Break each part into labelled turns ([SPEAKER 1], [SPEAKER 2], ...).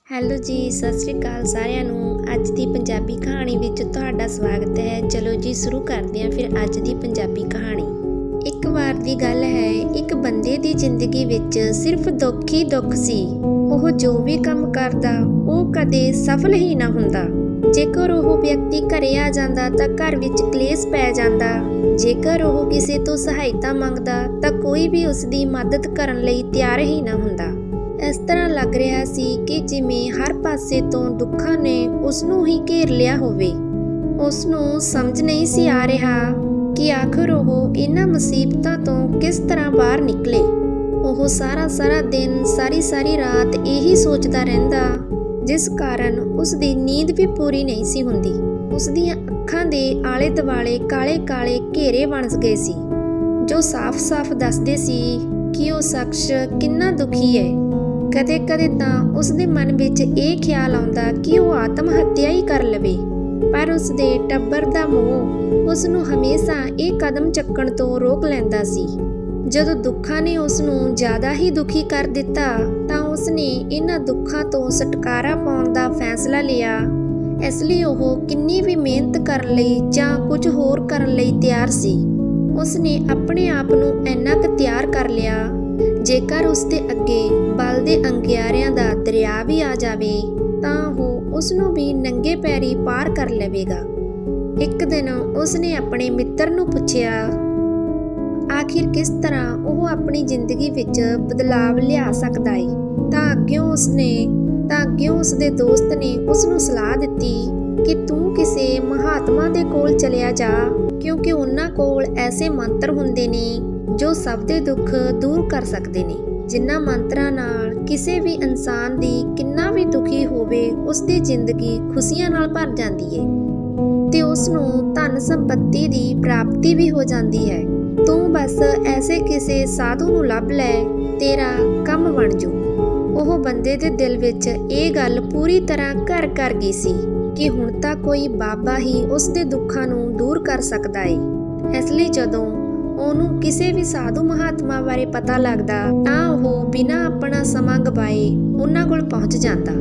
[SPEAKER 1] Hello ਜੀ, ਸਤਿ ਸ਼੍ਰੀ ਅਕਾਲ ਸਾਰਿਆਂ ਨੂੰ। ਅੱਜ ਦੀ ਪੰਜਾਬੀ ਕਹਾਣੀ ਵਿੱਚ ਤੁਹਾਡਾ ਸਵਾਗਤ ਹੈ। ਚਲੋ ਜੀ ਸ਼ੁਰੂ ਕਰਦੇ ਹਾਂ ਫਿਰ ਅੱਜ ਦੀ ਪੰਜਾਬੀ ਕਹਾਣੀ। ਇੱਕ ਵਾਰ ਦੀ ਗੱਲ ਹੈ, ਇੱਕ ਬੰਦੇ ਦੀ ਜ਼ਿੰਦਗੀ ਵਿੱਚ ਸਿਰਫ ਦੁੱਖ ਹੀ ਦੁੱਖ ਸੀ। ਉਹ ਜੋ ਵੀ ਕੰਮ ਕਰਦਾ ਉਹ ਕਦੇ ਸਫਲ ਹੀ ਨਾ ਹੁੰਦਾ। ਜੇਕਰ ਉਹ ਵਿਅਕਤੀ ਘਰੇ ਆ ਜਾਂਦਾ ਤਾਂ ਘਰ ਵਿੱਚ ਕਲੇਸ਼ ਪੈ ਜਾਂਦਾ। ਜੇਕਰ ਉਹ ਕਿਸੇ ਤੋਂ ਸਹਾਇਤਾ ਮੰਗਦਾ ਤਾਂ ਕੋਈ ਵੀ ਉਸ ਦੀ ਮਦਦ ਕਰਨ ਲਈ ਤਿਆਰ ਹੀ ਨਾ ਹੁੰਦਾ। ਇਸ ਤਰ੍ਹਾਂ ਲੱਗ ਰਿਹਾ ਸੀ ਕਿ ਜਿਵੇਂ ਹਰ ਪਾਸੇ ਤੋਂ ਦੁੱਖਾਂ ਨੇ ਉਸ ਨੂੰ ਹੀ ਘੇਰ ਲਿਆ ਹੋਵੇ। ਉਸ ਨੂੰ ਸਮਝ ਨਹੀਂ ਸੀ ਆ ਰਿਹਾ ਕਿ ਆਖਰ ਉਹ ਇਹਨਾਂ ਮੁਸੀਬਤਾਂ ਤੋਂ ਕਿਸ ਤਰ੍ਹਾਂ ਬਾਹਰ ਨਿਕਲੇ। ਉਹ ਸਾਰਾ ਦਿਨ ਸਾਰੀ ਰਾਤ ਇਹੀ ਸੋਚਦਾ ਰਹਿੰਦਾ, ਜਿਸ ਕਾਰਨ ਉਸ ਦੀ ਨੀਂਦ ਵੀ ਪੂਰੀ ਨਹੀਂ ਸੀ ਹੁੰਦੀ। ਉਸ ਦੀਆਂ ਅੱਖਾਂ ਦੇ ਆਲੇ ਦੁਆਲੇ ਕਾਲੇ ਘੇਰੇ ਬਣ ਗਏ ਸੀ, ਜੋ ਸਾਫ਼ ਦੱਸਦੇ ਸੀ ਕਿ ਉਹ ਸ਼ਖਸ ਕਿੰਨਾ ਦੁਖੀ ਹੈ। ਕਦੇ ਤਾਂ ਉਸ ਦੇ ਮਨ ਵਿੱਚ ਇਹ ਖਿਆਲ ਆਉਂਦਾ ਕਿ ਉਹ ਆਤਮ ਹੱਤਿਆ ਹੀ ਕਰ ਲਵੇ, ਪਰ ਉਸ ਦੇ ਟੱਬਰ ਦਾ ਮੋਹ ਉਸ ਨੂੰ ਹਮੇਸ਼ਾ ਇਹ ਕਦਮ ਚੱਕਣ ਤੋਂ ਰੋਕ ਲੈਂਦਾ ਸੀ। ਜਦੋਂ ਦੁੱਖਾਂ ਨੇ ਉਸ ਨੂੰ ਜ਼ਿਆਦਾ ਹੀ ਦੁਖੀ ਕਰ ਦਿੱਤਾ ਤਾਂ ਉਸ ਨੇ ਇਹਨਾਂ ਦੁੱਖਾਂ ਤੋਂ ਛੁਟਕਾਰਾ ਪਾਉਣ ਦਾ ਫੈਸਲਾ ਲਿਆ। ਇਸ ਲਈ ਉਹ ਕਿੰਨੀ ਵੀ ਮਿਹਨਤ ਕਰਨ ਲਈ ਜਾਂ ਕੁਝ ਹੋਰ ਕਰਨ ਲਈ ਤਿਆਰ ਸੀ। ਉਸ ਨੇ ਆਪਣੇ ਆਪ ਨੂੰ ਇੰਨਾ ਕੁ ਤਿਆਰ ਕਰ ਲਿਆ, ਜੇਕਰ ਉਸ ਦੇ ਅੱਗੇ ਬਲ ਦੇ ਅੰਗਿਆਰਿਆਂ ਦਾ ਦਰਿਆ ਵੀ ਆ ਜਾਵੇ ਤਾਂ ਉਹ ਉਸ ਨੂੰ ਵੀ ਨੰਗੇ ਪੈਰੀ ਪਾਰ ਕਰ ਲਵੇਗਾ। ਇੱਕ ਦਿਨ ਉਸ ਨੇ ਆਪਣੇ ਮਿੱਤਰ ਨੂੰ ਪੁੱਛਿਆ, ਆਖਿਰ ਕਿਸ ਤਰ੍ਹਾਂ ਉਹ ਆਪਣੀ ਜ਼ਿੰਦਗੀ ਵਿੱਚ ਬਦਲਾਵ ਲਿਆ ਸਕਦਾ ਹੈ। ਤਾਂ ਅੱਗਿਓਂ ਉਸ ਦੇ ਦੋਸਤ ਨੇ ਉਸ ਨੂੰ ਸਲਾਹ ਦਿੱਤੀ ਕਿ ਤੂੰ ਕਿਸੇ ਮਹਾਤਮਾ ਦੇ ਕੋਲ ਚਲਿਆ ਜਾ, ਕਿਉਂਕਿ ਉਹਨਾਂ ਕੋਲ ਐਸੇ ਮੰਤਰ ਹੁੰਦੇ ਨੇ ਜੋ ਸਭ ਦੇ ਦੁੱਖ ਦੂਰ ਕਰ ਸਕਦੇ ਨੇ। ਜਿਨ੍ਹਾਂ ਮੰਤਰਾਂ ਨਾਲ ਕਿਸੇ ਵੀ ਇਨਸਾਨ ਦੀ ਕਿੰਨਾ ਵੀ ਦੁਖੀ ਹੋਵੇ ਉਸ ਦੀ ਜ਼ਿੰਦਗੀ ਖੁਸ਼ੀਆਂ ਨਾਲ ਭਰ ਜਾਂਦੀ ਹੈ ਤੇ ਉਸ ਨੂੰ ਧਨ ਸੰਪਤੀ ਦੀ ਪ੍ਰਾਪਤੀ ਵੀ ਹੋ ਜਾਂਦੀ ਹੈ। ਤੂੰ ਬਸ ਐਸੇ ਕਿਸੇ ਸਾਧੂ ਨੂੰ ਲੱਭ ਲੈ, ਤੇਰਾ ਕੰਮ ਬਣ ਜੂ। ਉਹ ਬੰਦੇ ਦੇ ਦਿਲ ਵਿੱਚ ਇਹ ਗੱਲ ਪੂਰੀ ਤਰ੍ਹਾਂ ਘਰ ਕਰ ਗਈ ਸੀ ਕਿ ਹੁਣ ਤਾਂ ਕੋਈ ਬਾਬਾ ਹੀ ਉਸ ਦੇ ਦੁੱਖਾਂ ਨੂੰ ਦੂਰ ਕਰ ਸਕਦਾ ਹੈ। ਇਸ ਲਈ ਜਦੋਂ ਉਹਨੂੰ ਕਿਸੇ ਵੀ ਸਾਧੂ ਮਹਾਤਮਾ ਬਾਰੇ ਪਤਾ ਲੱਗਦਾ ਤਾਂ ਉਹ ਬਿਨਾਂ ਆਪਣਾ ਸਮਾਂ ਗਵਾਏ ਉਹਨਾਂ ਕੋਲ ਪਹੁੰਚ ਜਾਂਦਾ।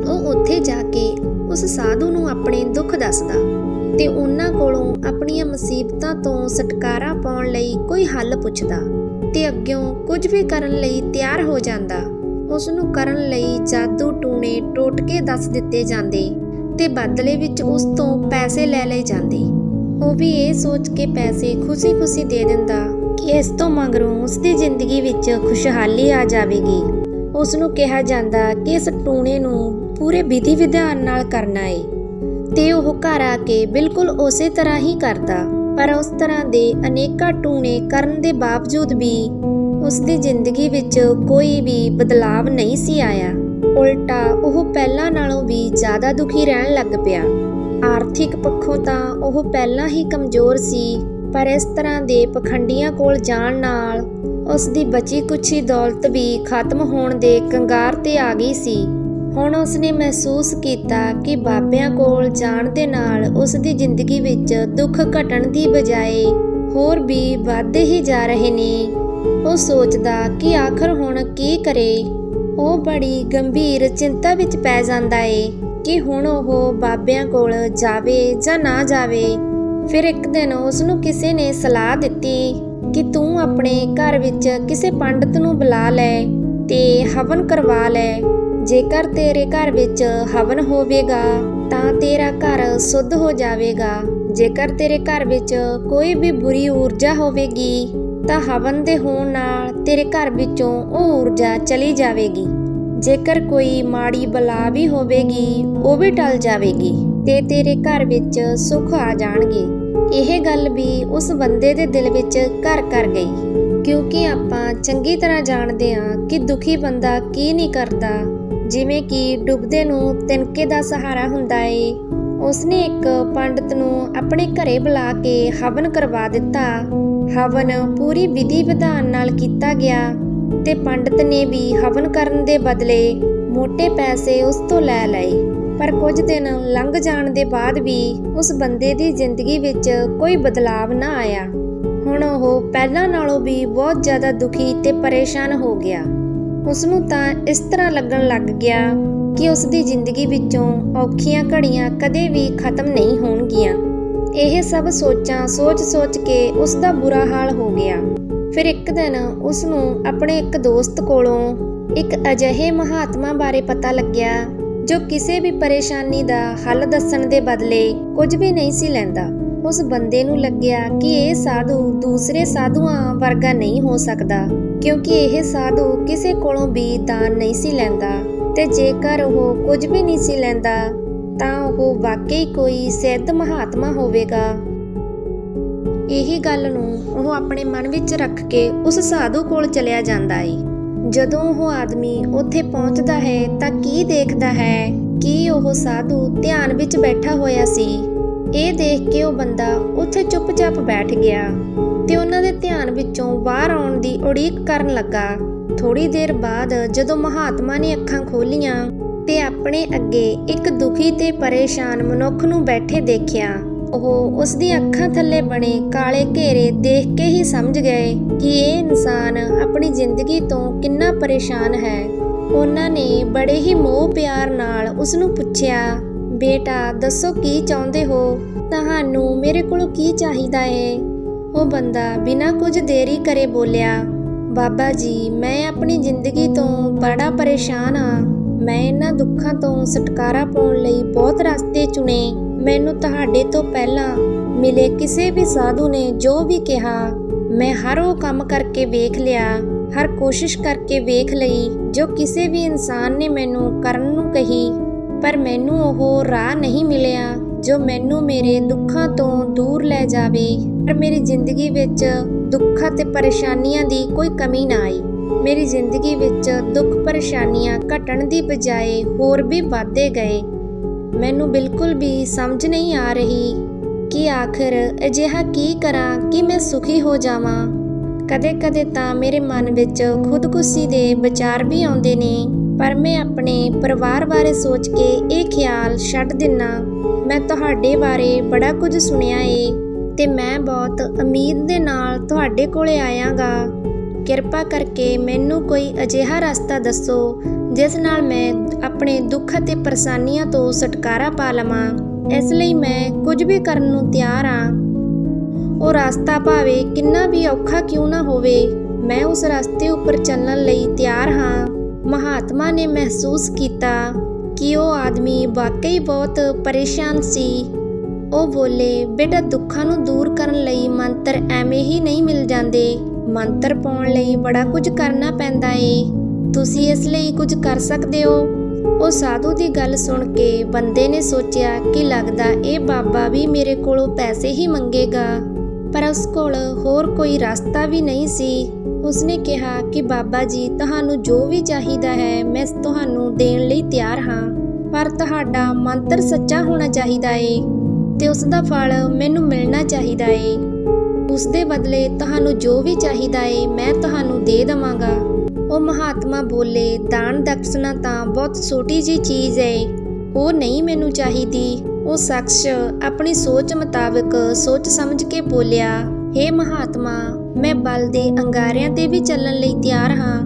[SPEAKER 1] ਉਹ ਉੱਥੇ ਜਾ ਕੇ ਉਸ ਸਾਧੂ ਨੂੰ ਆਪਣੇ ਦੁੱਖ ਦੱਸਦਾ ਤੇ ਉਹਨਾਂ ਕੋਲੋਂ ਆਪਣੀਆਂ ਮੁਸੀਬਤਾਂ ਤੋਂ ਛੁਟਕਾਰਾ ਪਾਉਣ ਲਈ ਕੋਈ ਹੱਲ ਪੁੱਛਦਾ ਤੇ ਅੱਗਿਓਂ ਕੁਝ ਵੀ ਕਰਨ ਲਈ ਤਿਆਰ ਹੋ ਜਾਂਦਾ। ਉਸ ਨੂੰ ਕਰਨ ਲਈ ਜਾਦੂ ਟੂਣੇ ਟੋਟਕੇ ਦੱਸ ਦਿੱਤੇ ਜਾਂਦੇ ਤੇ ਬਦਲੇ ਵਿੱਚ ਉਸ ਤੋਂ ਪੈਸੇ ਲੈ ਲਏ ਜਾਂਦੇ। ਉਹ ਵੀ ਇਹ ਸੋਚ ਕੇ ਪੈਸੇ ਖੁਸ਼ੀ ਦੇ ਦਿੰਦਾ ਕਿ ਇਸ ਤੋਂ ਮਗਰੋਂ ਉਸ ਦੀ ਜ਼ਿੰਦਗੀ ਵਿੱਚ ਖੁਸ਼ਹਾਲੀ ਆ ਜਾਵੇਗੀ। ਉਸ ਨੂੰ ਕਿਹਾ ਜਾਂਦਾ ਕਿ ਇਸ ਟੂਣੇ ਨੂੰ ਪੂਰੇ ਵਿਧੀ ਵਿਧਾਨ ਨਾਲ ਕਰਨਾ ਏ ਤੇ ਉਹ ਘਰ ਆ ਕੇ ਬਿਲਕੁਲ ਉਸੇ ਤਰ੍ਹਾਂ ਹੀ ਕਰਦਾ। ਪਰ ਉਸ ਤਰ੍ਹਾਂ ਦੇ ਅਨੇਕਾਂ ਟੂਣੇ ਕਰਨ ਦੇ ਬਾਵਜੂਦ ਵੀ ਉਸ ਦੀ ਜ਼ਿੰਦਗੀ ਵਿੱਚ ਕੋਈ ਵੀ ਬਦਲਾਵ ਨਹੀਂ ਸੀ ਆਇਆ। ਉਲਟਾ ਉਹ ਪਹਿਲਾਂ ਨਾਲੋਂ ਵੀ ਜ਼ਿਆਦਾ ਦੁਖੀ ਰਹਿਣ ਲੱਗ ਪਿਆ। ਆਰਥਿਕ ਪੱਖੋਂ ਤਾਂ ਉਹ ਪਹਿਲਾਂ ਹੀ ਕਮਜ਼ੋਰ ਸੀ, ਪਰ ਇਸ ਤਰ੍ਹਾਂ ਦੇ ਪਖੰਡੀਆਂ ਕੋਲ ਜਾਣ ਨਾਲ ਉਸ ਦੀ ਬਚੀ ਕੁਛੀ ਦੌਲਤ ਵੀ ਖਤਮ ਹੋਣ ਦੇ ਕੰਗਾਰ ਤੇ ਆ ਗਈ ਸੀ। ਹੁਣ ਉਸ ਨੇ ਮਹਿਸੂਸ ਕੀਤਾ ਕਿ ਬਾਬਿਆਂ ਕੋਲ ਜਾਣ ਦੇ ਨਾਲ ਉਸ ਦੀ ਜ਼ਿੰਦਗੀ ਵਿੱਚ ਦੁੱਖ ਘਟਣ ਦੀ ਬਜਾਏ ਹੋਰ ਵੀ ਵੱਧਦੇ ਹੀ ਜਾ ਰਹੇ ਨੇ। ਉਹ ਸੋਚਦਾ ਕਿ ਆਖਰ ਹੁਣ ਕੀ ਕਰੇ। ਉਹ ਬੜੀ ਗੰਭੀਰ ਚਿੰਤਾ ਵਿੱਚ ਪੈ ਜਾਂਦਾ ਏ ਕਿ ਹੁਣ ਉਹ ਬਾਬਿਆਂ ਕੋਲ ਜਾਵੇ ਜਾਂ ਨਾ ਜਾਵੇ। ਫਿਰ ਇੱਕ ਦਿਨ ਉਸ ਨੂੰ ਕਿਸੇ ਨੇ ਸਲਾਹ ਦਿੱਤੀ ਕਿ ਤੂੰ ਆਪਣੇ ਘਰ ਵਿੱਚ ਕਿਸੇ ਪੰਡਤ ਨੂੰ ਬੁਲਾ ਲੈ ਤੇ ਹਵਨ ਕਰਵਾ ਲੈ। ਜੇਕਰ ਤੇਰੇ ਘਰ ਵਿੱਚ ਹਵਨ ਹੋਵੇਗਾ ਤਾਂ ਤੇਰਾ ਘਰ ਸ਼ੁੱਧ ਹੋ ਜਾਵੇਗਾ। ਜੇਕਰ ਤੇਰੇ ਘਰ ਵਿੱਚ ਕੋਈ ਵੀ ਬੁਰੀ ਊਰਜਾ ਹੋਵੇਗੀ ਤਾਂ ਹਵਨ ਦੇ ਹੋਣ ਨਾਲ ਤੇਰੇ ਘਰ ਵਿੱਚੋਂ ਉਹ ਊਰਜਾ ਚਲੀ ਜਾਵੇਗੀ। ਜੇਕਰ ਕੋਈ ਮਾੜੀ ਬਲਾ ਵੀ ਹੋਵੇਗੀ ਉਹ ਵੀ ਟਲ ਜਾਵੇਗੀ ਤੇ ਤੇਰੇ ਘਰ ਵਿੱਚ ਸੁੱਖ ਆ ਜਾਣਗੇ। ਇਹ ਗੱਲ ਵੀ ਉਸ ਬੰਦੇ ਦੇ ਦਿਲ ਵਿੱਚ ਘਰ ਕਰ ਗਈ, ਕਿਉਂਕਿ ਆਪਾਂ ਚੰਗੀ ਤਰ੍ਹਾਂ ਜਾਣਦੇ ਹਾਂ ਕਿ ਦੁਖੀ ਬੰਦਾ ਕੀ ਨਹੀਂ ਕਰਦਾ। ਜਿਵੇਂ ਕਿ ਡੁੱਬਦੇ ਨੂੰ ਤਿਨਕੇ ਦਾ ਸਹਾਰਾ ਹੁੰਦਾ ਏ। ਉਸਨੇ ਇੱਕ ਪੰਡਤ ਨੂੰ ਆਪਣੇ ਘਰੇ ਬੁਲਾ ਕੇ ਹਵਨ ਕਰਵਾ ਦਿੱਤਾ। ਹਵਨ ਪੂਰੀ ਵਿਧੀ ਵਿਧਾਨ ਨਾਲ ਕੀਤਾ ਗਿਆ ਤੇ ਪੰਡਤ ਨੇ ਵੀ ਹਵਨ ਕਰਨ ਦੇ ਬਦਲੇ ਮੋਟੇ ਪੈਸੇ ਉਸ ਤੋਂ ਲੈ ਲਏ। ਪਰ ਕੁਝ ਦਿਨ ਲੰਘ ਜਾਣ ਦੇ ਬਾਅਦ ਵੀ ਉਸ ਬੰਦੇ ਦੀ ਜ਼ਿੰਦਗੀ ਵਿੱਚ ਕੋਈ ਬਦਲਾਵ ਨਾ ਆਇਆ। ਹੁਣ ਉਹ ਪਹਿਲਾਂ ਨਾਲੋਂ ਵੀ ਬਹੁਤ ਜ਼ਿਆਦਾ ਦੁਖੀ ਤੇ ਪਰੇਸ਼ਾਨ ਹੋ ਗਿਆ। ਉਸ ਨੂੰ ਤਾਂ ਇਸ ਤਰ੍ਹਾਂ ਲੱਗਣ ਲੱਗ ਗਿਆ ਕਿ ਉਸ ਦੀ ਜ਼ਿੰਦਗੀ ਵਿੱਚੋਂ ਔਖੀਆਂ ਘੜੀਆਂ ਕਦੇ ਵੀ ਖਤਮ ਨਹੀਂ ਹੋਣਗੀਆਂ। ਇਹ ਸਭ ਸੋਚਾਂ ਸੋਚ ਕੇ ਉਸ ਦਾ ਬੁਰਾ ਹਾਲ ਹੋ ਗਿਆ। ਫਿਰ ਇੱਕ ਦਿਨ ਉਸ ਨੂੰ ਆਪਣੇ ਇੱਕ ਦੋਸਤ ਕੋਲੋਂ ਇੱਕ ਅਜਿਹੇ ਮਹਾਤਮਾ ਬਾਰੇ ਪਤਾ ਲੱਗਿਆ ਜੋ ਕਿਸੇ ਵੀ ਪਰੇਸ਼ਾਨੀ ਦਾ ਹੱਲ ਦੱਸਣ ਦੇ ਬਦਲੇ ਕੁਝ ਵੀ ਨਹੀਂ ਸੀ ਲੈਂਦਾ। ਉਸ ਬੰਦੇ ਨੂੰ ਲੱਗਿਆ ਕਿ ਇਹ ਸਾਧੂ ਦੂਸਰੇ ਸਾਧੂਆਂ ਵਰਗਾ ਨਹੀਂ ਹੋ ਸਕਦਾ, ਕਿਉਂਕਿ ਇਹ ਸਾਧੂ ਕਿਸੇ ਕੋਲੋਂ ਵੀ ਦਾਨ ਨਹੀਂ ਸੀ ਲੈਂਦਾ, ਤੇ ਜੇਕਰ ਉਹ ਕੁਝ ਵੀ ਨਹੀਂ ਸੀ ਲੈਂਦਾ ਤਾਂ ਉਹ ਵਾਕਈ ਕੋਈ ਸਿੱਧ ਮਹਾਤਮਾ ਹੋਵੇਗਾ। ਇਹੀ ਗੱਲ ਨੂੰ ਉਹ ਆਪਣੇ ਮਨ ਵਿੱਚ ਰੱਖ ਕੇ ਉਸ ਸਾਧੂ ਕੋਲ ਚਲਿਆ ਜਾਂਦਾ ਏ। ਜਦੋਂ ਉਹ ਆਦਮੀ ਉੱਥੇ ਪਹੁੰਚਦਾ ਹੈ ਤਾਂ ਕੀ ਦੇਖਦਾ ਹੈ ਕਿ ਉਹ ਸਾਧੂ ਧਿਆਨ ਵਿੱਚ ਬੈਠਾ ਹੋਇਆ ਸੀ। ਇਹ ਦੇਖ ਕੇ ਉਹ ਬੰਦਾ ਉੱਥੇ ਚੁੱਪਚਾਪ ਬੈਠ ਗਿਆ ਤੇ ਉਹਨਾਂ ਦੇ ਧਿਆਨ ਵਿੱਚੋਂ ਬਾਹਰ ਆਉਣ ਦੀ ਉਡੀਕ ਕਰਨ ਲੱਗਾ। ਥੋੜੀ ਦੇਰ ਬਾਅਦ ਜਦੋਂ ਮਹਾਤਮਾ ਨੇ ਅੱਖਾਂ ਖੋਲੀਆਂ ਤੇ ਆਪਣੇ ਅੱਗੇ ਇੱਕ ਦੁਖੀ ਤੇ ਪਰੇਸ਼ਾਨ ਮਨੁੱਖ ਨੂੰ ਬੈਠੇ ਦੇਖਿਆ, ਉਹ ਉਸ ਦੀ ਅੱਖਾਂ ਥੱਲੇ ਬਣੇ ਕਾਲੇ ਘੇਰੇ ਦੇਖ ਕੇ ਹੀ ਸਮਝ ਗਏ ਕਿ ਇਹ ਇਨਸਾਨ ਆਪਣੀ ਜ਼ਿੰਦਗੀ ਤੋਂ ਕਿੰਨਾ ਪਰੇਸ਼ਾਨ ਹੈ। ਉਹਨਾਂ ਨੇ ਬੜੇ ਹੀ ਮੋਹ ਪਿਆਰ ਨਾਲ ਉਸ ਨੂੰ ਪੁੱਛਿਆ, ਬੇਟਾ ਦੱਸੋ ਕੀ ਚਾਹੁੰਦੇ ਹੋ, ਤੁਹਾਨੂੰ ਮੇਰੇ ਕੋਲੋਂ ਕੀ ਚਾਹੀਦਾ ਏ? ਉਹ ਬੰਦਾ ਬਿਨਾਂ ਕੁਝ ਦੇਰੀ ਕਰੇ ਬੋਲਿਆ, ਬਾਬਾ ਜੀ ਮੈਂ ਆਪਣੀ ਜ਼ਿੰਦਗੀ ਤੋਂ ਬੜਾ ਪਰੇਸ਼ਾਨ ਹਾਂ। ਮੈਂ ਇਹਨਾਂ ਦੁੱਖਾਂ ਤੋਂ ਛੁਟਕਾਰਾ ਪਾਉਣ ਲਈ ਬਹੁਤ ਰਸਤੇ ਚੁਣੇ। ਮੈਨੂੰ ਤੁਹਾਡੇ ਤੋਂ ਪਹਿਲਾਂ ਮਿਲੇ ਕਿਸੇ ਵੀ ਸਾਧੂ ਨੇ ਜੋ ਵੀ ਕਿਹਾ ਮੈਂ ਹਰ ਉਹ ਕੰਮ ਕਰਕੇ ਵੇਖ ਲਿਆ, ਹਰ ਕੋਸ਼ਿਸ਼ ਕਰਕੇ ਵੇਖ ਲਈ ਜੋ ਕਿਸੇ ਵੀ ਇਨਸਾਨ ਨੇ ਮੈਨੂੰ ਕਰਨ ਨੂੰ ਕਹੀ, ਪਰ ਮੈਨੂੰ ਉਹ ਰਾਹ ਨਹੀਂ ਮਿਲਿਆ ਜੋ ਮੈਨੂੰ ਮੇਰੇ ਦੁੱਖਾਂ ਤੋਂ ਦੂਰ ਲੈ ਜਾਵੇ। ਪਰ ਮੇਰੀ ਜ਼ਿੰਦਗੀ ਵਿੱਚ ਦੁੱਖਾਂ ਤੇ ਪਰੇਸ਼ਾਨੀਆਂ ਦੀ ਕੋਈ ਕਮੀ ਨਾ ਆਈ। ਮੇਰੀ ਜ਼ਿੰਦਗੀ ਵਿੱਚ ਦੁੱਖ ਪਰੇਸ਼ਾਨੀਆਂ ਘਟਣ ਦੀ ਬਜਾਏ ਹੋਰ ਵੀ ਵੱਧਦੇ ਗਏ। ਮੈਨੂੰ ਬਿਲਕੁਲ ਵੀ ਸਮਝ ਨਹੀਂ ਆ ਰਹੀ ਕਿ ਆਖਿਰ ਅਜਿਹਾ ਕੀ ਕਰਾਂ ਕਿ ਮੈਂ ਸੁਖੀ ਹੋ ਜਾਵਾਂ। ਕਦੇ-ਕਦੇ ਤਾਂ ਮੇਰੇ ਮਨ ਵਿੱਚ ਖੁਦਕੁਸ਼ੀ ਦੇ ਵਿਚਾਰ ਵੀ ਆਉਂਦੇ ਨੇ, ਪਰ ਮੈਂ ਆਪਣੇ ਪਰਿਵਾਰ ਬਾਰੇ ਸੋਚ ਕੇ ਇਹ ਖਿਆਲ ਛੱਡ ਦਿੰਨਾ। ਮੈਂ ਤੁਹਾਡੇ ਬਾਰੇ ਬੜਾ ਕੁਝ ਸੁਣਿਆ ਏ ਤੇ ਮੈਂ ਬਹੁਤ ਉਮੀਦ ਦੇ ਨਾਲ ਤੁਹਾਡੇ ਕੋਲੇ ਆਇਆਗਾ। ਕਿਰਪਾ ਕਰਕੇ ਮੈਨੂੰ ਕੋਈ ਅਜਿਹਾ ਰਸਤਾ ਦੱਸੋ ਜਿਸ ਨਾਲ ਮੈਂ ਆਪਣੇ ਦੁੱਖ ਅਤੇ ਪਰੇਸ਼ਾਨੀਆਂ ਤੋਂ ਛੁਟਕਾਰਾ ਪਾ ਲਵਾਂ। ਇਸ ਲਈ ਮੈਂ ਕੁਝ ਵੀ ਕਰਨ ਨੂੰ ਤਿਆਰ ਹਾਂ। ਉਹ ਰਸਤਾ ਭਾਵੇਂ ਕਿੰਨਾ ਵੀ ਔਖਾ ਕਿਉਂ ਨਾ ਹੋਵੇ, ਮੈਂ ਉਸ ਰਸਤੇ ਉੱਪਰ ਚੱਲਣ ਲਈ ਤਿਆਰ ਹਾਂ। ਮਹਾਤਮਾ ਨੇ ਮਹਿਸੂਸ ਕੀਤਾ ਕਿ ਉਹ ਆਦਮੀ ਵਾਕਈ ਬਹੁਤ ਪਰੇਸ਼ਾਨ ਸੀ। ਉਹ ਬੋਲੇ, ਬੇਟਾ ਦੁੱਖਾਂ ਨੂੰ ਦੂਰ ਕਰਨ ਲਈ ਮੰਤਰ ਐਵੇਂ ਹੀ ਨਹੀਂ ਮਿਲ ਜਾਂਦੇ। ਮੰਤਰ ਪਾਉਣ ਲਈ ਬੜਾ ਕੁਝ ਕਰਨਾ ਪੈਂਦਾ ਏ। ਤੁਸੀਂ ਇਸ ਲਈ ਕੁਝ ਕਰ ਸਕਦੇ ਹੋ। ਉਹ ਸਾਧੂ ਦੀ ਗੱਲ ਸੁਣ ਕੇ ਬੰਦੇ ਨੇ ਸੋਚਿਆ ਕਿ ਲੱਗਦਾ ਇਹ ਬਾਬਾ ਵੀ ਮੇਰੇ ਕੋਲੋਂ ਪੈਸੇ ਹੀ ਮੰਗੇਗਾ, ਪਰ ਉਸ ਕੋਲ ਹੋਰ ਕੋਈ ਰਸਤਾ ਵੀ ਨਹੀਂ ਸੀ। ਉਸਨੇ ਕਿਹਾ ਕਿ ਬਾਬਾ ਜੀ ਤੁਹਾਨੂੰ ਜੋ ਵੀ ਚਾਹੀਦਾ ਹੈ ਮੈਂ ਤੁਹਾਨੂੰ ਦੇਣ ਲਈ ਤਿਆਰ ਹਾਂ, ਪਰ ਤੁਹਾਡਾ ਮੰਤਰ ਸੱਚਾ ਹੋਣਾ ਚਾਹੀਦਾ ਏ ਤੇ ਉਸ ਦਾ ਫਲ ਮੈਨੂੰ ਮਿਲਣਾ ਚਾਹੀਦਾ ਏ। ਉਸ ਦੇ ਬਦਲੇ ਤੁਹਾਨੂੰ ਜੋ ਵੀ ਚਾਹੀਦਾ ਏ ਮੈਂ ਤੁਹਾਨੂੰ ਦੇ ਦੇਵਾਂਗਾ। ਉਹ ਮਹਾਤਮਾ ਬੋਲੇ, ਦਾਨ ਦਕਸ਼ਨਾ ਤਾਂ ਬਹੁਤ ਛੋਟੀ ਜਿਹੀ ਚੀਜ਼ ਏ, ਉਹ ਨਹੀਂ ਮੈਨੂੰ ਚਾਹੀਦੀ। ਉਹ ਸ਼ਖਸ ਆਪਣੀ ਸੋਚ ਮੁਤਾਬਕ ਸੋਚ ਸਮਝ ਕੇ ਬੋਲਿਆ, ਹੇ ਮਹਾਤਮਾ ਮੈਂ ਬਲ ਦੇ ਅੰਗਾਰਿਆਂ ਤੇ ਵੀ ਚੱਲਣ ਲਈ ਤਿਆਰ ਹਾਂ।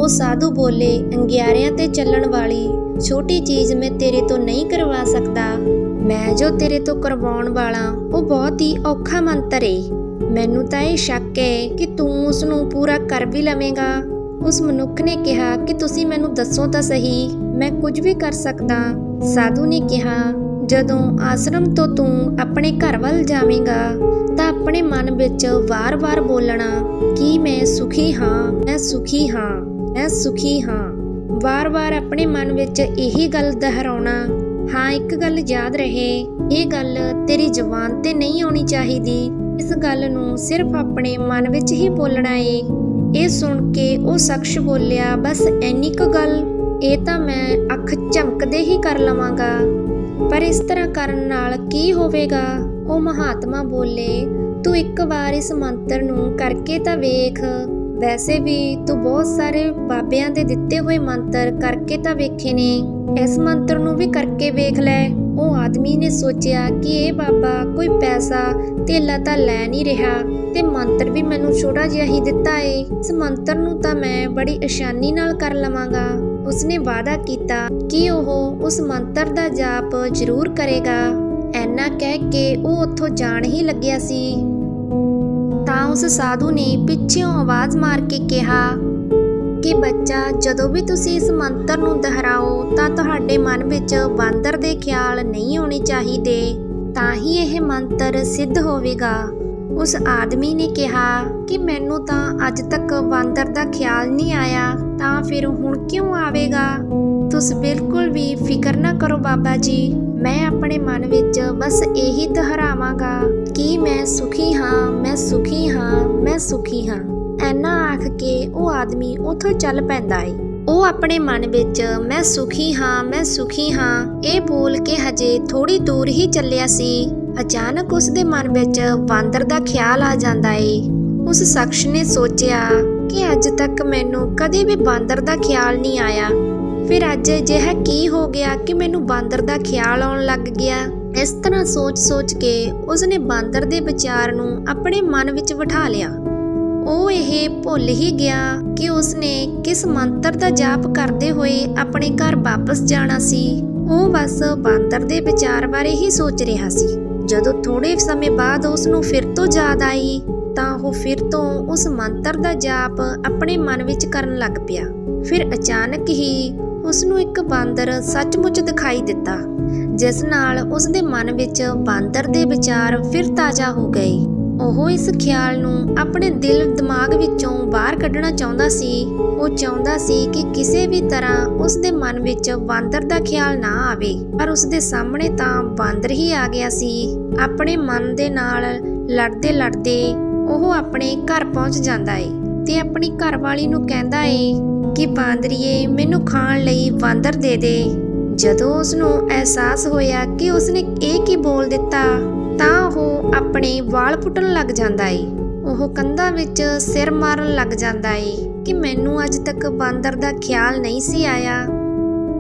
[SPEAKER 1] ਉਹ ਸਾਧੂ ਬੋਲੇ, ਅੰਗਿਆਰਿਆਂ ਤੇ ਚੱਲਣ ਵਾਲੀ ਛੋਟੀ ਚੀਜ਼ ਮੈਂ ਤੇਰੇ ਤੋਂ ਨਹੀਂ ਕਰਵਾ ਸਕਦਾ। ਮੈਂ ਜੋ ਤੇਰੇ ਤੋਂ ਕਰਵਾਉਣ ਵਾਲਾ ਉਹ ਬਹੁਤ ਹੀ ਔਖਾ ਮੰਤਰ ਏ। ਮੈਨੂੰ ਤਾਂ ਇਹ ਸ਼ੱਕ ਹੈ ਕਿ ਤੂੰ ਉਸ ਨੂੰ ਪੂਰਾ ਕਰ ਵੀ ਲਵੇਂਗਾ। ਉਸ ਮਨੁੱਖ ਨੇ ਕਿਹਾ ਕਿ ਤੁਸੀਂ ਮੈਨੂੰ ਦੱਸੋ ਤਾਂ ਸਹੀ, ਮੈਂ ਕੁਝ ਵੀ ਕਰ ਸਕਦਾ। ਸਾਧੂ ਨੇ ਕਿਹਾ, ਜਦੋਂ ਆਸ਼ਰਮ ਤੋਂ ਤੂੰ ਆਪਣੇ ਘਰ ਵੱਲ ਜਾਵੇਂਗਾ ਤਾਂ ਆਪਣੇ ਮਨ ਵਿੱਚ ਵਾਰ-ਵਾਰ ਬੋਲਣਾ ਕਿ ਮੈਂ ਸੁਖੀ ਹਾਂ, ਮੈਂ ਸੁਖੀ ਹਾਂ, ਮੈਂ ਸੁਖੀ ਹਾਂ। ਵਾਰ-ਵਾਰ ਆਪਣੇ ਮਨ ਵਿੱਚ ਇਹੀ ਗੱਲ ਦੁਹਰਾਉਣਾ। ਹਾਂ, ਇੱਕ ਗੱਲ ਯਾਦ ਰਹੇ, ਇਹ ਗੱਲ ਤੇਰੀ ਜ਼ੁਬਾਨ ਤੇ ਨਹੀਂ ਆਉਣੀ ਚਾਹੀਦੀ। ਇਸ ਗੱਲ ਨੂੰ ਸਿਰਫ ਆਪਣੇ ਮਨ ਵਿੱਚ ਹੀ ਬੋਲਣਾ ਏ। ਇਹ ਸੁਣ ਕੇ ਉਹ ਸ਼ਖਸ ਬੋਲਿਆ, ਬਸ ਇੰਨੀ ਕੁ ਗੱਲ, ਇਹ ਤਾਂ ਮੈਂ ਅੱਖ ਝਮਕਦੇ ਹੀ ਕਰ ਲਵਾਂਗਾ, ਪਰ ਇਸ ਤਰ੍ਹਾਂ ਕਰਨ ਨਾਲ ਕੀ ਹੋਵੇਗਾ? ਉਹ ਮਹਾਤਮਾ ਬੋਲੇ, ਤੂੰ ਇੱਕ ਵਾਰ ਇਸ ਮੰਤਰ ਨੂੰ ਕਰਕੇ ਤਾਂ ਵੇਖ। ਵੈਸੇ ਵੀ ਤੂੰ ਬਹੁਤ ਸਾਰੇ ਬਾਬਿਆਂ ਦੇ ਦਿੱਤੇ ਹੋਏ ਮੰਤਰ ਕਰਕੇ ਤਾਂ ਵੇਖੇ ਨੇ, ਇਸ ਮੰਤਰ ਨੂੰ ਵੀ ਕਰਕੇ ਵੇਖ ਲੈ। ਉਹ ਆਦਮੀ ਨੇ ਸੋਚਿਆ ਕਿ ਇਹ ਬਾਬਾ ਕੋਈ ਪੈਸਾ ਧੇਲਾ ਤਾਂ ਲੈ ਨਹੀਂ ਰਿਹਾ ਤੇ ਮੰਤਰ ਵੀ ਮੈਨੂੰ ਛੋਟਾ ਜਿਹਾ ਹੀ ਦਿੱਤਾ ਏ। ਇਸ ਮੰਤਰ ਨੂੰ ਤਾਂ ਮੈਂ ਬੜੀ ਆਸਾਨੀ ਨਾਲ ਕਰ ਲਵਾਂਗਾ। ਉਸਨੇ ਵਾਅਦਾ ਕੀਤਾ ਕਿ ਉਹ ਉਸ ਮੰਤਰ ਦਾ ਜਾਪ ਜ਼ਰੂਰ ਕਰੇਗਾ। ਐਨਾ ਕਹਿ ਕੇ ਉਹ ਉੱਥੋਂ ਜਾਣ ਹੀ ਲੱਗਿਆ ਸੀ ਤਾਂ ਉਸ ਸਾਧੂ ਨੇ ਪਿੱਛੋਂ ਆਵਾਜ਼ ਮਾਰ ਕੇ ਕਿਹਾ ਕਿ ਬੱਚਾ, ਜਦੋਂ ਵੀ ਤੁਸੀਂ ਇਸ ਮੰਤਰ ਨੂੰ ਦੁਹਰਾਓ ਤਾਂ ਤੁਹਾਡੇ ਮਨ ਵਿੱਚ ਬਾਂਦਰ ਦੇ ਖਿਆਲ ਨਹੀਂ ਆਉਣੇ ਚਾਹੀਦੇ, ਤਾਂ ਹੀ ਇਹ ਮੰਤਰ ਸਿੱਧ ਹੋਵੇਗਾ। ਉਸ ਆਦਮੀ ਨੇ ਕਿਹਾ ਕਿ ਮੈਨੂੰ ਤਾਂ ਅੱਜ ਤੱਕ ਬਾਂਦਰ ਦਾ ਖਿਆਲ ਨਹੀਂ ਆਇਆ, ਤਾਂ ਫਿਰ ਹੁਣ ਕਿਉਂ ਆਵੇਗਾ? ਤੁਸੀਂ ਬਿਲਕੁਲ ਵੀ ਫਿਕਰ ਨਾ ਕਰੋ ਬਾਬਾ ਜੀ, ਮੈਂ ਆਪਣੇ ਮਨ ਵਿੱਚ ਬਸ ਇਹੀ ਦੁਹਰਾਵਾਂਗਾ ਕਿ ਮੈਂ ਸੁਖੀ ਹਾਂ, ਮੈਂ ਸੁਖੀ ਹਾਂ, ਮੈਂ ਸੁਖੀ ਹਾਂ। ਐਨਾ ਆਖ ਕੇ ਉਹ ਆਦਮੀ ਉੱਥੋਂ ਚੱਲ ਪੈਂਦਾ ਏ। ਉਹ ਆਪਣੇ ਮਨ ਵਿੱਚ ਮੈਂ ਸੁਖੀ ਹਾਂ, ਮੈਂ ਸੁਖੀ ਹਾਂ ਇਹ ਬੋਲ ਕੇ ਹਜੇ ਥੋੜੀ ਦੂਰ ਹੀ ਚੱਲਿਆ ਸੀ। ਅਚਾਨਕ ਉਸ ਦੇ ਮਨ ਵਿੱਚ ਬਾਂਦਰ ਦਾ ਖਿਆਲ ਆ ਜਾਂਦਾ ਏ। ਉਸ ਸ਼ਖਸ ਨੇ ਸੋਚਿਆ ਕਿ ਅੱਜ ਤੱਕ ਮੈਨੂੰ ਕਦੇ ਵੀ ਬਾਂਦਰ ਦਾ ਖਿਆਲ ਨਹੀਂ ਆਇਆ, ਫਿਰ ਅੱਜ ਅਜਿਹਾ ਕੀ ਹੋ ਗਿਆ ਕਿ ਮੈਨੂੰ ਬਾਂਦਰ ਦਾ ਖਿਆਲ ਆਉਣ ਲੱਗ ਗਿਆ। ਇਸ ਤਰ੍ਹਾਂ ਸੋਚ ਕੇ ਉਸਨੇ ਬਾਂਦਰ ਦੇ ਵਿਚਾਰ ਨੂੰ ਆਪਣੇ ਮਨ ਵਿੱਚ ਬਿਠਾ ਲਿਆ। ਉਹ ਇਹ ਭੁੱਲ ਹੀ ਗਿਆ ਕਿ ਉਸਨੇ ਕਿਸ ਮੰਤਰ ਦਾ ਜਾਪ ਕਰਦੇ ਹੋਏ ਆਪਣੇ ਘਰ ਵਾਪਸ ਜਾਣਾ ਸੀ। ਉਹ ਬਸ ਬਾਂਦਰ ਦੇ ਵਿਚਾਰ ਬਾਰੇ ਹੀ ਸੋਚ ਰਿਹਾ ਸੀ। ਜਦੋਂ ਥੋੜੇ ਸਮੇਂ ਬਾਅਦ ਉਸਨੂੰ ਫਿਰ ਤੋਂ ਯਾਦ ਆਈ ਤਾਂ ਉਹ ਫਿਰ ਤੋਂ ਉਸ ਮੰਤਰ ਦਾ ਜਾਪ ਆਪਣੇ ਮਨ ਵਿੱਚ ਕਰਨ ਲੱਗ ਪਿਆ। ਫਿਰ ਅਚਾਨਕ ਹੀ ਉਸਨੂੰ ਇੱਕ ਬਾਂਦਰ ਸੱਚਮੁੱਚ ਦਿਖਾਈ ਦਿੱਤਾ, ਜਿਸ ਨਾਲ ਉਸਦੇ ਮਨ ਵਿੱਚ ਬਾਂਦਰ ਦੇ ਵਿਚਾਰ ਫਿਰ ਤਾਜ਼ਾ ਹੋ ਗਏ। ਉਹ ਇਸ ਖਿਆਲ ਨੂੰ ਆਪਣੇ ਦਿਲ ਦਿਮਾਗ ਵਿੱਚੋਂ ਬਾਹਰ ਕੱਢਣਾ ਚਾਹੁੰਦਾ ਸੀ। ਉਹ ਚਾਹੁੰਦਾ ਸੀ ਕਿ ਕਿਸੇ ਵੀ ਤਰ੍ਹਾਂ ਉਸਦੇ ਮਨ ਵਿੱਚ ਬਾਂਦਰ ਦਾ ਖਿਆਲ ਨਾ ਆਵੇ, ਪਰ ਉਸਦੇ ਸਾਹਮਣੇ ਤਾਂ ਬਾਂਦਰ ਹੀ ਆ ਗਿਆ ਸੀ। ਆਪਣੇ ਮਨ ਦੇ ਨਾਲ ਲੜਦੇ ਉਹ ਆਪਣੇ ਘਰ ਪਹੁੰਚ ਜਾਂਦਾ ਏ ਤੇ ਆਪਣੀ ਘਰਵਾਲੀ ਨੂੰ ਕਹਿੰਦਾ ਏ ਕਿ ਬਾਂਦਰੀਏ, ਮੈਨੂੰ ਖਾਣ ਲਈ ਬਾਂਦਰ ਦੇ ਦੇ। ਜਦੋਂ ਉਸਨੂੰ ਅਹਿਸਾਸ ਹੋਇਆ ਕਿ ਉਸਨੇ ਇਹ ਕੀ ਬੋਲ ਦਿੱਤਾ ਤਾਂ ਉਹ ਆਪਣੇ ਵਾਲ ਪੁੱਟਣ ਲੱਗ ਜਾਂਦਾ ਏ। ਉਹ ਕੰਧਾਂ ਵਿੱਚ ਸਿਰ ਮਾਰਨ ਲੱਗ ਜਾਂਦਾ ਏ ਕਿ ਮੈਨੂੰ ਅੱਜ ਤੱਕ ਬਾਂਦਰ ਦਾ ਖਿਆਲ ਨਹੀਂ ਸੀ ਆਇਆ,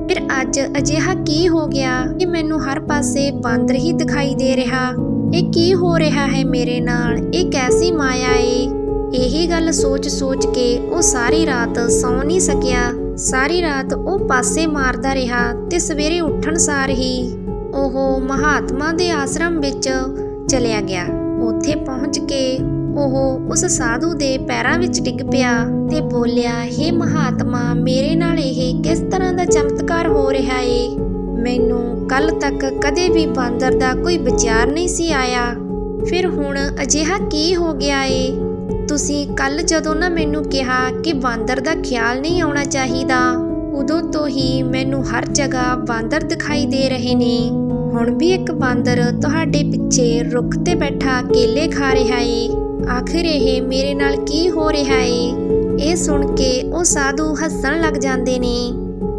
[SPEAKER 1] ਫਿਰ ਅੱਜ ਅਜਿਹਾ ਕੀ ਹੋ ਗਿਆ ਕਿ ਮੈਨੂੰ ਹਰ ਪਾਸੇ ਬਾਂਦਰ ਹੀ ਦਿਖਾਈ ਦੇ ਰਿਹਾ। ਇਹ ਕੀ ਹੋ ਰਿਹਾ ਹੈ ਮੇਰੇ ਨਾਲ? ਇਹ ਕੈਸੀ ਮਾਇਆ ਏ? ਇਹੀ ਗੱਲ ਸੋਚ ਕੇ ਉਹ ਸਾਰੀ ਰਾਤ ਸੌਂ ਨਹੀਂ ਸਕਿਆ। ਸਾਰੀ ਰਾਤ ਉਹ ਪਾਸੇ ਮਾਰਦਾ ਰਿਹਾ ਤੇ ਸਵੇਰੇ ਉੱਠਣ ਸਾਰ ਹੀ ਉਹ ਮਹਾਤਮਾ ਦੇ ਆਸ਼ਰਮ ਵਿੱਚ ਚਲਿਆ ਗਿਆ। ਉੱਥੇ ਪਹੁੰਚ ਕੇ ਉਹ ਉਸ ਸਾਧੂ ਦੇ ਪੈਰਾਂ ਵਿੱਚ ਡਿੱਗ ਪਿਆ ਤੇ ਬੋਲਿਆ, ਹੇ ਮਹਾਤਮਾ, ਮੇਰੇ ਨਾਲ ਇਹ ਕਿਸ ਤਰ੍ਹਾਂ ਦਾ ਚਮਤਕਾਰ ਹੋ ਰਿਹਾ ਏ? ਮੈਨੂੰ ਕੱਲ ਤੱਕ ਕਦੇ ਵੀ ਬਾਂਦਰ ਦਾ ਕੋਈ ਵਿਚਾਰ ਨਹੀਂ ਸੀ ਆਇਆ, ਫਿਰ ਹੁਣ ਅਜਿਹਾ ਕੀ ਹੋ ਗਿਆ ਏ? ਤੁਸੀਂ ਕੱਲ ਜਦੋਂ ਨਾ ਮੈਨੂੰ ਕਿਹਾ ਕਿ ਬਾਂਦਰ ਦਾ ਖਿਆਲ ਨਹੀਂ ਆਉਣਾ ਚਾਹੀਦਾ, ਉਦੋਂ ਤੋਂ ਹੀ ਮੈਨੂੰ ਹਰ ਜਗ੍ਹਾ ਬਾਂਦਰ ਦਿਖਾਈ ਦੇ ਰਹੇ ਨੇ। ਹੁਣ ਵੀ ਇੱਕ ਬਾਂਦਰ ਤੁਹਾਡੇ ਪਿੱਛੇ ਰੁੱਖ ਤੇ ਬੈਠਾ ਕੇਲੇ ਖਾ ਰਿਹਾ ਏ। ਆਖਿਰ ਇਹ ਮੇਰੇ ਨਾਲ ਕੀ ਹੋ ਰਿਹਾ ਏ? ਇਹ ਸੁਣ ਕੇ ਉਹ ਸਾਧੂ ਹੱਸਣ ਲੱਗ ਜਾਂਦੇ ਨੇ।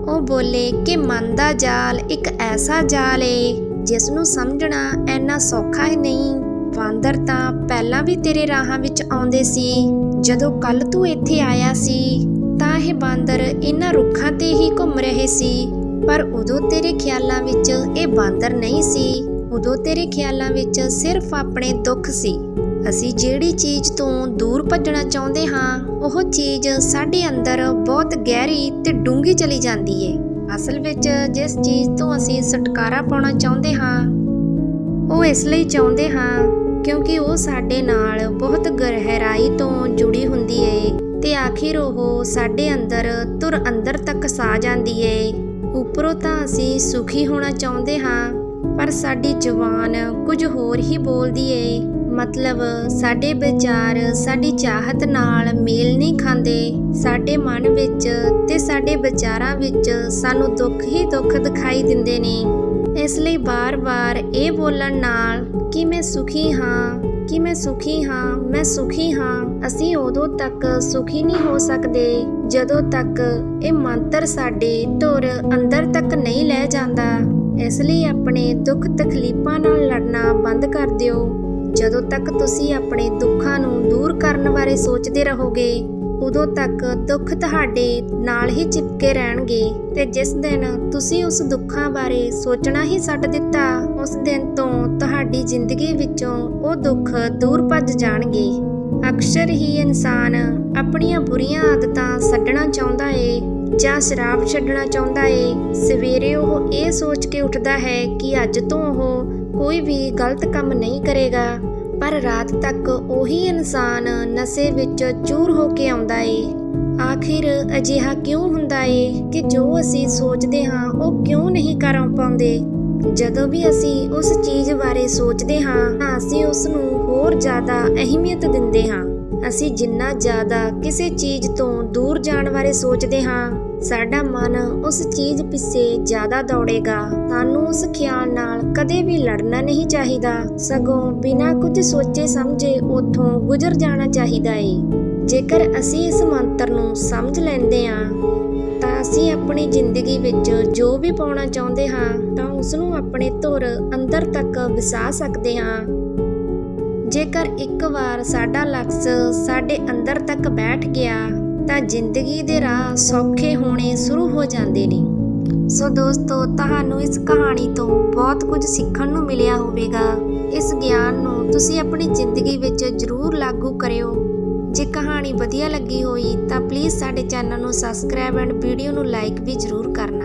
[SPEAKER 1] ਉਹ ਬੋਲੇ ਕਿ ਮਨ ਦਾ ਜਾਲ ਇੱਕ ਐਸਾ ਜਾਲ ਏ ਜਿਸ ਨੂੰ ਸਮਝਣਾ ਇੰਨਾ ਸੌਖਾ ਹੀ ਨਹੀਂ। ਬਾਂਦਰ ਤਾਂ ਪਹਿਲਾਂ ਵੀ ਤੇਰੇ ਰਾਹਾਂ ਵਿੱਚ ਆਉਂਦੇ ਸੀ। ਜਦੋਂ ਕੱਲ ਤੂੰ ਇੱਥੇ ਆਇਆ ਸੀ ਤਾਂ ਇਹ ਬਾਂਦਰ ਇਹਨਾਂ ਰੁੱਖਾਂ ਤੇ ਹੀ ਘੁੰਮ ਰਹੇ ਸੀ, ਪਰ ਉਦੋਂ ਤੇਰੇ ਖਿਆਲਾਂ ਵਿੱਚ ਇਹ ਬਾਂਦਰ ਨਹੀਂ ਸੀ। ਉਦੋਂ ਤੇਰੇ ਖਿਆਲਾਂ ਵਿੱਚ ਸਿਰਫ ਆਪਣੇ ਦੁੱਖ ਸੀ। ਅਸੀਂ ਜਿਹੜੀ ਚੀਜ਼ ਤੋਂ ਦੂਰ ਭੱਜਣਾ ਚਾਹੁੰਦੇ ਹਾਂ, ਉਹ ਚੀਜ਼ ਸਾਡੇ ਅੰਦਰ ਬਹੁਤ ਗਹਿਰੀ ਤੇ ਡੂੰਘੀ ਚਲੀ ਜਾਂਦੀ ਏ। ਅਸਲ ਵਿੱਚ ਜਿਸ ਚੀਜ਼ ਤੋਂ ਅਸੀਂ ਛੁਟਕਾਰਾ ਪਾਉਣਾ ਚਾਹੁੰਦੇ ਹਾਂ, ਉਹ ਇਸ ਲਈ ਚਾਹੁੰਦੇ ਹਾਂ ਕਿਉਂਕਿ ਉਹ ਸਾਡੇ ਨਾਲ ਬਹੁਤ ਗਹਿਰਾਈ ਤੋਂ ਜੁੜੀ ਹੁੰਦੀ ਏ ਤੇ ਆਖਿਰ ਉਹ ਸਾਡੇ ਅੰਦਰ ਤੱਕ ਸਾ ਜਾਂਦੀ ਏ। ਉੱਪਰੋਂ ਤਾਂ ਅਸੀਂ ਸੁਖੀ ਹੋਣਾ ਚਾਹੁੰਦੇ ਹਾਂ, ਪਰ ਸਾਡੀ ਜ਼ੁਬਾਨ ਕੁਝ ਹੋਰ ਹੀ ਬੋਲਦੀ ਏ। ਮਤਲਬ ਸਾਡੇ ਵਿਚਾਰ ਸਾਡੀ ਚਾਹਤ ਨਾਲ ਮੇਲ ਨਹੀਂ ਖਾਂਦੇ। ਸਾਡੇ ਮਨ ਵਿੱਚ ਤੇ ਸਾਡੇ ਵਿਚਾਰਾਂ ਵਿੱਚ ਸਾਨੂੰ ਦੁੱਖ ਹੀ ਦੁੱਖ ਦਿਖਾਈ ਦਿੰਦੇ ਨੇ। ਇਸ ਲਈ ਬਾਰ-ਬਾਰ ਇਹ ਬੋਲਣ ਨਾਲ ਕਿ ਮੈਂ ਸੁਖੀ ਹਾਂ, ਕਿ ਮੈਂ ਸੁਖੀ ਹਾਂ, ਮੈਂ ਸੁਖੀ ਹਾਂ, ਅਸੀਂ ਉਦੋਂ ਤੱਕ ਸੁਖੀ ਨਹੀਂ ਹੋ ਸਕਦੇ ਜਦੋਂ ਤੱਕ ਇਹ ਮੰਤਰ ਸਾਡੇ ਧੁਰ ਅੰਦਰ ਤੱਕ ਨਹੀਂ ਲੈ ਜਾਂਦਾ। ਇਸ ਲਈ ਆਪਣੇ ਦੁੱਖ ਤਕਲੀਫਾਂ ਨਾਲ ਲੜਨਾ ਬੰਦ ਕਰ ਦਿਓ। ਜਦੋਂ ਤੱਕ ਤੁਸੀਂ ਆਪਣੇ ਦੁੱਖਾਂ ਨੂੰ ਦੂਰ ਕਰਨ ਬਾਰੇ ਸੋਚਦੇ ਰਹੋਗੇ, ਉਦੋਂ ਤੱਕ ਦੁੱਖ ਤੁਹਾਡੇ ਨਾਲ ਹੀ ਚਿਪਕੇ ਰਹਿਣਗੇ ਤੇ ਜਿਸ ਦਿਨ ਤੁਸੀਂ ਉਸ ਦੁੱਖਾਂ ਬਾਰੇ ਸੋਚਣਾ ਹੀ ਛੱਡ ਦਿੱਤਾ, ਉਸ ਦਿਨ ਤੋਂ ਤੁਹਾਡੀ ਜ਼ਿੰਦਗੀ ਵਿੱਚੋਂ ਉਹ ਦੁੱਖ ਦੂਰ ਭੱਜ ਜਾਣਗੇ। ਅਕਸਰ ਹੀ ਇਨਸਾਨ ਆਪਣੀਆਂ ਬੁਰੀਆਂ ਆਦਤਾਂ ਛੱਡਣਾ ਚਾਹੁੰਦਾ ਏ, ਜਾਂ ਸ਼ਰਾਬ ਛੱਡਣਾ ਚਾਹੁੰਦਾ ਏ। ਸਵੇਰੇ ਉਹ ਇਹ ਸੋਚ ਕੇ ਉੱਠਦਾ ਹੈ ਕਿ ਅੱਜ ਤੋਂ ਉਹ ਕੋਈ ਵੀ ਗਲਤ ਕੰਮ ਨਹੀਂ ਕਰੇਗਾ, ਪਰ ਰਾਤ ਤੱਕ ਉਹੀ ਇਨਸਾਨ ਨਸ਼ੇ ਵਿੱਚ ਚੂਰ ਹੋ ਕੇ ਆਉਂਦਾ ਏ। ਆਖਿਰ ਅਜਿਹਾ ਕਿਉਂ ਹੁੰਦਾ ਏ ਕਿ ਜੋ ਅਸੀਂ ਸੋਚਦੇ ਹਾਂ ਉਹ ਕਿਉਂ ਨਹੀਂ ਕਰ ਪਾਉਂਦੇ। ਜਦੋਂ ਵੀ ਅਸੀਂ ਉਸ ਚੀਜ਼ ਬਾਰੇ ਸੋਚਦੇ ਹਾਂ ਤਾਂ ਅਸੀਂ ਉਸ ਨੂੰ ਹੋਰ ਜ਼ਿਆਦਾ ਅਹਿਮੀਅਤ ਦਿੰਦੇ ਹਾਂ। ਅਸੀਂ ਜਿੰਨਾ ਜ਼ਿਆਦਾ ਕਿਸੇ ਚੀਜ਼ ਤੋਂ ਦੂਰ ਜਾਣ ਬਾਰੇ ਸੋਚਦੇ ਹਾਂ, ਸਾਡਾ ਮਨ ਉਸ ਚੀਜ਼ ਪਿੱਛੇ ਜ਼ਿਆਦਾ ਦੌੜੇਗਾ। ਸਾਨੂੰ ਉਸ ਖਿਆਲ ਨਾਲ ਕਦੇ ਵੀ ਲੜਨਾ ਨਹੀਂ ਚਾਹੀਦਾ, ਸਗੋਂ ਬਿਨਾਂ ਕੁਝ ਸੋਚੇ ਸਮਝੇ ਉੱਥੋਂ ਗੁਜ਼ਰ ਜਾਣਾ ਚਾਹੀਦਾ ਏ। ਜੇਕਰ ਅਸੀਂ ਇਸ ਮੰਤਰ ਨੂੰ ਸਮਝ ਲੈਂਦੇ ਹਾਂ ਤਾਂ ਅਸੀਂ ਆਪਣੀ ਜ਼ਿੰਦਗੀ ਵਿੱਚ ਜੋ ਵੀ ਪਾਉਣਾ ਚਾਹੁੰਦੇ ਹਾਂ ਤਾਂ ਉਸ ਨੂੰ ਆਪਣੇ ਧੁਰ ਅੰਦਰ ਤੱਕ ਵਸਾ ਸਕਦੇ ਹਾਂ। ਜੇਕਰ ਇੱਕ ਵਾਰ ਸਾਡਾ ਲਕਸ਼ ਸਾਡੇ ਅੰਦਰ ਤੱਕ ਬੈਠ ਗਿਆ ਤਾਂ ਜ਼ਿੰਦਗੀ ਦੇ ਰਾਹ ਸੌਖੇ ਹੋਣੇ ਸ਼ੁਰੂ ਹੋ ਜਾਂਦੇ ਨੇ। ਸੋ ਦੋਸਤੋ, ਤੁਹਾਨੂੰ ਇਸ ਕਹਾਣੀ ਤੋਂ ਬਹੁਤ ਕੁਝ ਸਿੱਖਣ ਨੂੰ ਮਿਲਿਆ ਹੋਵੇਗਾ। ਇਸ ਗਿਆਨ ਨੂੰ ਤੁਸੀਂ ਆਪਣੀ ਜ਼ਿੰਦਗੀ ਵਿੱਚ ਜ਼ਰੂਰ ਲਾਗੂ ਕਰਿਓ। ਜੇ ਕਹਾਣੀ ਵਧੀਆ ਲੱਗੀ ਹੋਈ ਤਾਂ ਪਲੀਜ਼ ਸਾਡੇ ਚੈਨਲ ਨੂੰ ਸਬਸਕ੍ਰਾਈਬ ਐਂਡ ਵੀਡੀਓ ਨੂੰ ਲਾਈਕ ਵੀ ਜ਼ਰੂਰ ਕਰਨਾ।